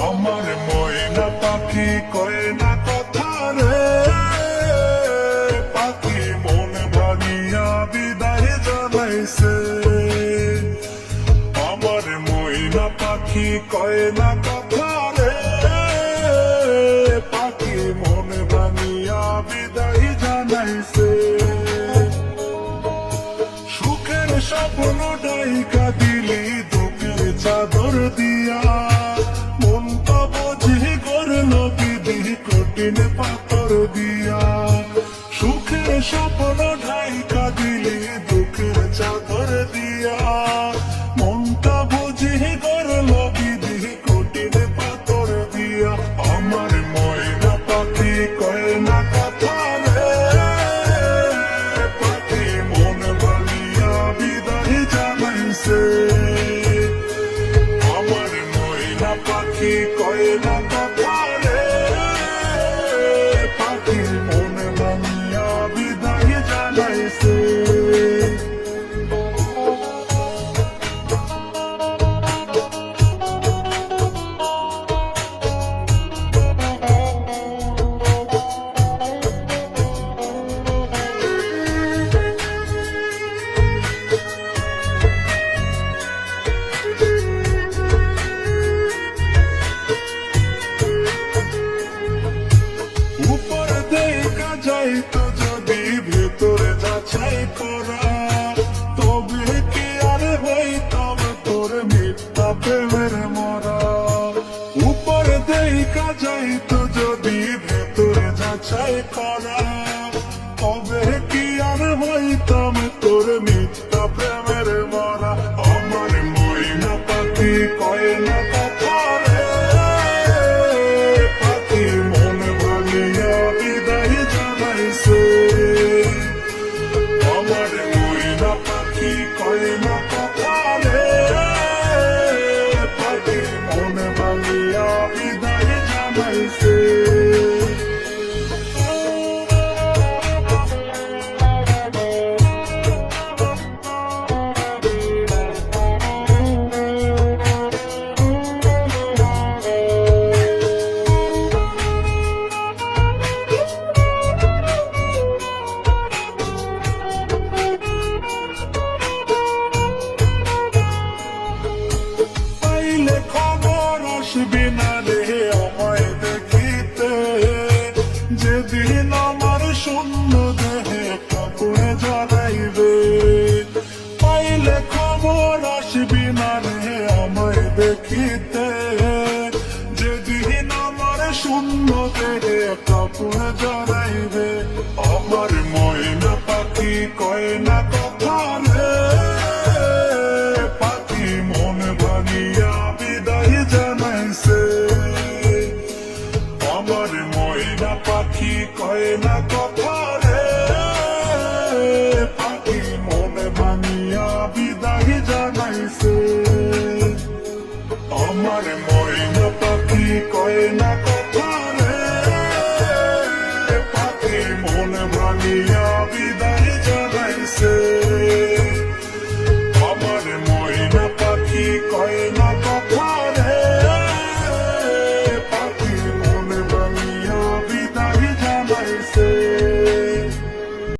আমার ময়না পাখি কয় না কথা রে, পাখি মন ভাঙিয়া বিদায় জানাইছে। আমার ময়না পাখি কয় না কথা রে, পাখি মন ভাঙিয়া বিদায় জানাইছে। সুখের স্বপ্ন ডাইকা দিলি দুঃখের চাদর দিয়া, মনটা বুঝি করল বিধি কঠিন পাথর দিয়া। সুখের স্বপ্ন ঢাইকা দিলি দুঃখের চাদর দিয়া, মনটা বুঝি করল বিধি কঠিন পাথর দিয়া। আমার ময়না পাখি কয় না কথা রে, পাখি মন ভাঙিয়া বিদায় জানাইছে। আমার ময়না পাখি কয় না কথা রে, পাখি মন ভাঙিয়া বিদায় জানাইছে। উপর দেখা যাইতো যদি ভেতরে যাচাই করা, তবে কি আর হইতাম তোর মিথ্যা প্রেমের মরা। উপর দেখা যাইতো যদি ভেতরে যাচাই করা, তবে কি আর হইতাম তোর মিথ্যা প্রেমের মরা। আমার ময়না পাখি কয় না কথা রে, পাখি মন ভাঙিয়া বিদায় জানাইছে। আমার ময়না পাখি কয় না কথা রে, পাখি মন ভাঙিয়া বিদায় জানাইছে। পাইলে খবর আসবি না রে আমায় দেখিতে, যেদিন আমার শূন্য দেহে কাপড়ে জড়াইবে। পাইলে খবর আসবি না রে আমায় দেখিতে, যেদিন আমার শূন্য দেহে কাপড়ে জড়াইবে। আমার ময়না পাখি কয় না কথা রে, পাখি মন ভাঙিয়া বিদায় জানাইছে। আমার ময়না পাখি কয় না কথা রে, পাখি মন ভাঙিয়া বিদায় জানাইছে। আমার ময়না পাখি কয় না।